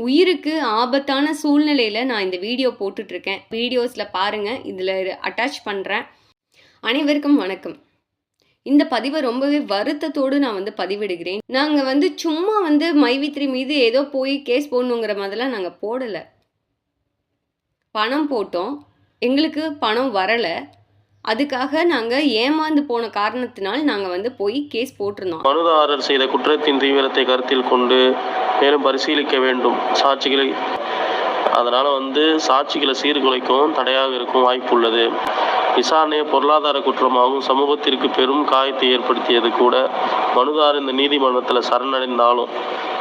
உயிருக்கு ஆபத்தான சூழ்நிலையில் நான் இந்த வீடியோ போட்டுட்ருக்கேன். வீடியோஸில் பாருங்கள், இதில் அட்டாச் பண்ணுறேன். அனைவருக்கும் வணக்கம். இந்த பதிவை ரொம்பவே வருத்தத்தோடு நான் பதிவிடுகிறேன். நாங்கள் சும்மா மைவி3 மீது ஏதோ போய் கேஸ் போடணுங்கிற மாதிரிலாம் நாங்கள் போடலை. பணம் போட்டோம், எங்களுக்கு பணம் வரலை. அதுக்காக நாங்கள் ஏமாந்து போன காரணத்தினால் நாங்கள் போய் கேஸ் போட்டிருந்தோம். மனுதாரர் செய்த குற்றத்தின் தீவிரத்தை கருத்தில் கொண்டு மேலும் பரிசீலிக்க வேண்டும். சாட்சிகளை அதனால் சாட்சிகளை சீர்குலைக்கவும் தடையாக இருக்கும் வாய்ப்பு உள்ளது. விசாரணையை பொருளாதார குற்றமாகவும் சமூகத்திற்கு பெரும் காயத்தை ஏற்படுத்தியது கூட மனுதாரர் இந்த நீதிமன்றத்தில் சரணடைந்தாலும்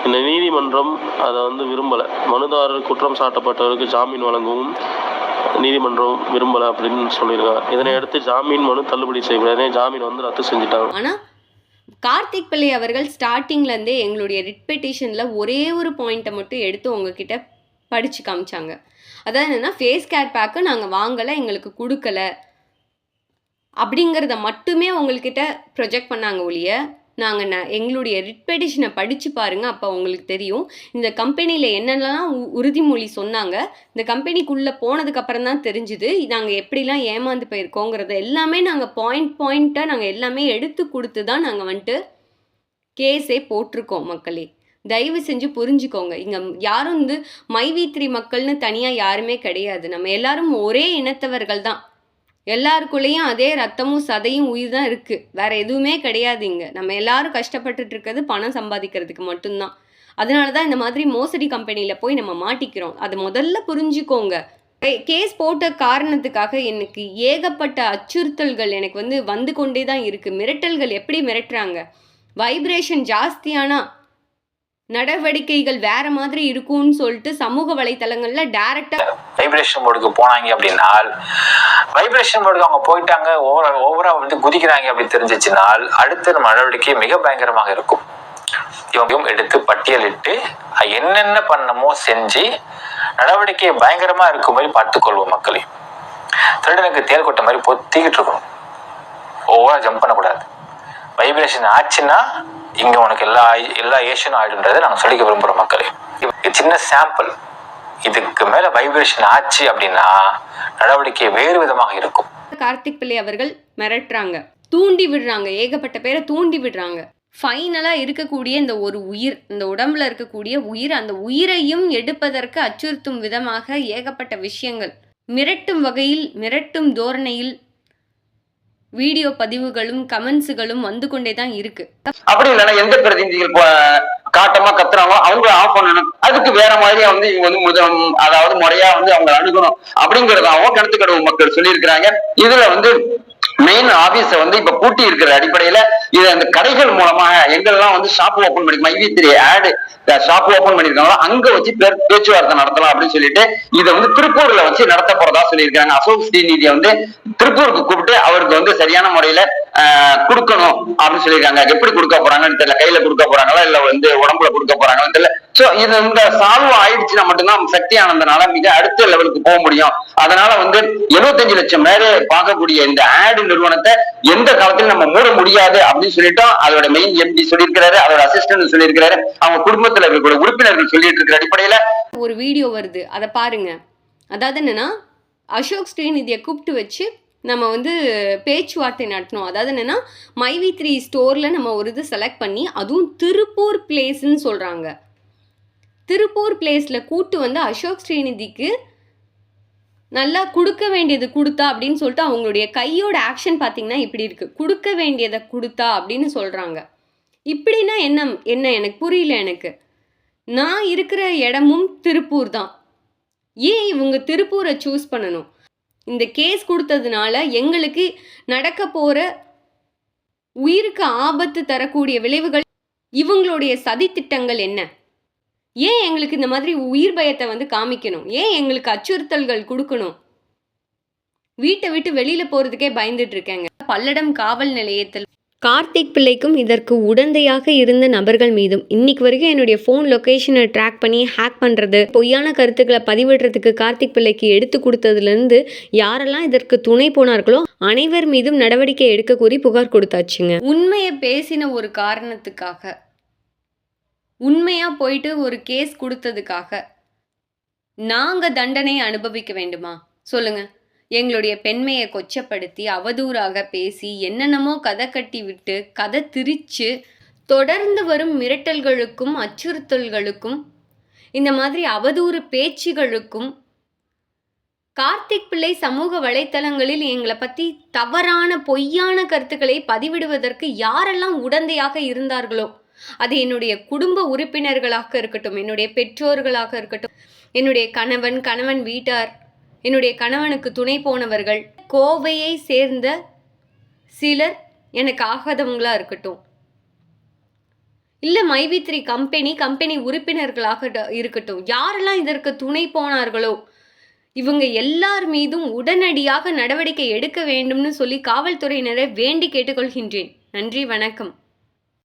இந்த நீதிமன்றம் அதை விரும்பலை. மனுதாரர் குற்றம் சாட்டப்பட்டவருக்கு ஜாமீன் வழங்கவும் நீதிமன்றம் விரும்பலை அப்படின்னு சொல்லியிருக்காங்க. இதனை அடுத்து ஜாமீன் மனு தள்ளுபடி செய்யப்படாதே, ஜாமீன் ரத்து செஞ்சுட்டாங்க. ஆனால் கார்த்திக் பிள்ளை அவர்கள் ஸ்டார்டிங்லேருந்தே எங்களுடைய ரிட் பெட்டிஷனில் ஒரே ஒரு பாயிண்ட்டை மட்டும் எடுத்து உங்ககிட்ட படித்து காமிச்சாங்க. அதாவது என்னென்னா, ஃபேஸ் கேர் பேக்கு நாங்கள் வாங்கலை, எங்களுக்கு கொடுக்கல அப்படிங்கிறத மட்டுமே உங்கள்கிட்ட ப்ரொஜெக்ட் பண்ணாங்க ஒழிய, நாங்கள் எங்களுடைய ரிட் பெட்டிஷனை படித்து பாருங்கள், அப்போ உங்களுக்கு தெரியும் இந்த கம்பெனியில் என்னென்னலாம் உறுதிமொழி சொன்னாங்க. இந்த கம்பெனிக்குள்ளே போனதுக்கப்புறம் தான் தெரிஞ்சுது நாங்கள் எப்படிலாம் ஏமாந்து போயிருக்கோங்கிறது எல்லாமே. நாங்கள் பாயிண்ட்டாக நாங்கள் எல்லாமே எடுத்து கொடுத்து தான் நாங்கள் கேஸே போட்டிருக்கோம். மக்களே, தயவு செஞ்சு புரிஞ்சுக்கோங்க. இங்கே யாரும் மைவி3 மக்கள்னு தனியாக யாருமே கிடையாது. நம்ம எல்லாரும் ஒரே இனத்தவர்கள் தான். எல்லாருக்குள்ளேயும் அதே ரத்தமும் சதையும் உயிர் தான் இருக்குது. வேறு எதுவுமே கிடையாது. இங்கே நம்ம எல்லாரும் கஷ்டப்பட்டுட்டு இருக்கிறது பணம் சம்பாதிக்கிறதுக்கு மட்டும்தான். அதனால தான் இந்த மாதிரி மோசடி கம்பெனியில் போய் நம்ம மாட்டிக்கிறோம். அதை முதல்ல புரிஞ்சுக்கோங்க. கேஸ் போட்ட காரணத்துக்காக எனக்கு ஏகப்பட்ட அச்சுறுத்தல்கள் எனக்கு வந்து கொண்டே தான் இருக்குது. மிரட்டல்கள் எப்படி மிரட்டுறாங்க, வைப்ரேஷன் ஜாஸ்தியானா நடவடிக்கைகள் வேற மாதிரி இருக்கும்னு சொல்லிட்டு சமூக வலைத்தளங்கள்ல டைரக்டா வைப்ரேஷன் மோடுக்கு போனாங்க அப்படின்னா, வைப்ரேஷன் மோடுக்கு அவங்க போயிட்டாங்க, ஓவரா குதிக்கிறாங்க அப்படி தெரிஞ்சிச்சுனால் அடுத்த நடவடிக்கை மிக பயங்கரமாக இருக்கும். இவங்க எடுத்து பட்டியலிட்டு என்னென்ன பண்ணமோ செஞ்சு நடவடிக்கை பயங்கரமா இருக்கும் மாதிரி பார்த்துக்கொள்வோம். மக்களே, திருடனுக்கு தேல் கொட்ட மாதிரி பொத்திக்கிட்டு இருக்கணும். ஓவரா ஜம்ப் பண்ணக்கூடாது. வைப்ரேஷன் ஆச்சுன்னா இங்க உனக்கு எல்லா ஏஷனும் ஆயிடுன்றதை நாங்கள் சொல்லிக்க விரும்புகிறோம். மக்களே, சின்ன சாம்பிள். இதுக்கு மேல வைப்ரேஷன் ஆச்சு அப்படின்னா நடவடிக்கை வேறு விதமாக இருக்கும். கார்த்திக் பிள்ளை அவர்கள் மிரட்டுறாங்க, தூண்டி விடுறாங்க, ஏகப்பட்ட பேரை தூண்டி விடுறாங்க. ஃபைனலாக இருக்கக்கூடிய இந்த ஒரு உயிர், இந்த உடம்புல இருக்கக்கூடிய உயிர், அந்த உயிரையும் எடுப்பதற்கு அச்சுறுத்தும் விதமாக ஏகப்பட்ட விஷயங்கள், மிரட்டும் வகையில், மிரட்டும் தோரணையில் வீடியோ பதிவுகளும் கமெண்ட்ஸுகளும் வந்து கொண்டே தான் இருக்கு. அப்படி இல்லைன்னா எந்த பிரதிநிதிகள் காட்டமா கத்துறாங்களோ அவங்க ஆஃப் பண்ணணும். அதுக்கு வேற மாதிரியா இவங்க அதாவது முறையா அவங்க அணுகணும் அப்படிங்கறதாவும் கிணத்துக்கடவு மக்கள் சொல்லியிருக்கிறாங்க. இதுல மெயின் ஆபீஸ இப்ப பூட்டி இருக்கிற அடிப்படையில இது அந்த கடைகள் மூலமாக எங்கெல்லாம் ஷாப் ஓபன் பண்ணி மைவி3 ஆடு ஷாப் ஓபன் பண்ணிருக்காங்களோ அங்க வச்சு பேச்சுவார்த்தை நடத்தலாம் அப்படின்னு சொல்லிட்டு இதை திருப்பூர்ல வச்சு நடத்த போறதா சொல்லியிருக்காங்க. அசோக் ஸ்ரீநிதியை திருப்பூருக்கு கூப்பிட்டு அவருக்கு சரியான முறையில கொடுக்கணும் அப்படின்னு சொல்லியிருக்காங்க. எப்படி கொடுக்க போறாங்கன்னு தெரியல. கையில கொடுக்க போறாங்களா இல்ல உடம்புல கொடுக்க போறாங்கன்னு தெரியல. சோ இது இந்த சால்வ் ஆயிடுச்சுன்னா மட்டும்தான் சக்தி ஆனந்தனால மிக அடுத்த லெவலுக்கு போக முடியும். அதனால 75 லட்சம் பேரு பார்க்கக்கூடிய இந்த ஆடு நிறுவனத்தை எந்த காலத்திலும் நம்ம மூட முடியாது அப்படின்னு சொல்லிட்டோம். அதோட மெயின் எம்டி சொல்லியிருக்கிறாரு, அதோட அசிஸ்டன்ட் சொல்லியிருக்கிறாரு, அவங்க குடும்பத்துல இருக்கக்கூடிய உறுப்பினர்கள் சொல்லிட்டு இருக்கிற அடிப்படையில ஒரு வீடியோ வருது, அதை பாருங்க. அதாவது என்னன்னா, அசோக் ஸ்ரீநிதியை கூப்பிட்டு வச்சு நம்ம பேச்சுவார்த்தை நடத்தணும். அதாவது என்னன்னா, மைவி3 ஸ்டோர்ல நம்ம ஒரு இது செலக்ட் பண்ணி, அதுவும் திருப்பூர் பிளேஸ்ன்னு சொல்றாங்க. திருப்பூர் பிளேஸ்ல கூட்டு அசோக் ஸ்ரீநிதிக்கு நல்லா கொடுக்க வேண்டியது கொடுத்தா அப்படின்னு சொல்லிட்டு அவங்களுடைய கையோட ஆக்ஷன் பார்த்தீங்கன்னா இப்படி இருக்கு. கொடுக்க வேண்டியதை கொடுத்தா அப்படின்னு சொல்றாங்க. இப்படின்னா என்ன எனக்கு புரியல. எனக்கு நான் இருக்கிற இடமும் திருப்பூர் தான். ஏன் இவங்க திருப்பூரை சூஸ் பண்ணணும்? இந்த கேஸ் கொடுத்ததுனால எங்களுக்கு நடக்க போற உயிருக்கு ஆபத்து தரக்கூடிய விளைவுகள், இவங்களுடைய சதி திட்டங்கள் என்ன? ஏன் எங்களுக்கு இந்த மாதிரி உயிர் பயத்தை காமிக்கணும்? ஏன் எங்களுக்கு அச்சுறுத்தல்கள் கொடுக்கணும்? வீட்டை விட்டு வெளியில போறதுக்கே பயந்துட்டு இருக்கேங்க. பல்லடம் காவல் நிலையத்தில் கார்த்திக் பிள்ளைக்கும் இதற்கு உடந்தையாக இருந்த நபர்கள் மீதும் இன்னைக்கு வரைக்கும் என்னுடைய ஃபோன் லொக்கேஷனை ட்ராக் பண்ணி ஹேக் பண்ணுறது, பொய்யான கருத்துக்களை பதிவிடுறதுக்கு கார்த்திக் பிள்ளைக்கு எடுத்து கொடுத்ததுலேருந்து யாரெல்லாம் இதற்கு துணை போனார்களோ அனைவர் மீதும் நடவடிக்கை எடுக்க கூறி புகார் கொடுத்தாச்சுங்க. உண்மையை பேசின ஒரு காரணத்துக்காக உண்மையாக போயிட்டு ஒரு கேஸ் கொடுத்ததுக்காக நாங்கள் தண்டனை அனுபவிக்க வேண்டுமா? சொல்லுங்க. எங்களுடைய பெண்மையை கொச்சப்படுத்தி அவதூறாக பேசி என்னென்னமோ கதை கட்டி விட்டு கதை திரிச்சு தொடர்ந்து வரும் மிரட்டல்களுக்கும் அச்சுறுத்தல்களுக்கும் இந்த மாதிரி அவதூறு பேச்சுகளுக்கும் கார்த்திக் பிள்ளை சமூக வலைத்தளங்களில் எங்களை பற்றி தவறான பொய்யான கருத்துக்களை பதிவிடுவதற்கு யாரெல்லாம் உடந்தையாக இருந்தார்களோ, அது என்னுடைய குடும்ப உறுப்பினர்களாக இருக்கட்டும், என்னுடைய பெற்றோர்களாக இருக்கட்டும், என்னுடைய கணவன் வீட்டார், என்னுடைய கணவனுக்கு துணை போனவர்கள், கோவையை சேர்ந்த சிலர் எனக்கு ஆகாதவங்களா இருக்கட்டும், இல்லை மைவி3 கம்பெனி உறுப்பினர்களாக இருக்கட்டும், யாரெல்லாம் இதற்கு துணை போனார்களோ இவங்க எல்லார் மீதும் உடனடியாக நடவடிக்கை எடுக்க வேண்டும்னு சொல்லி காவல்துறையினரை வேண்டி கேட்டுக்கொள்கின்றேன். நன்றி, வணக்கம்.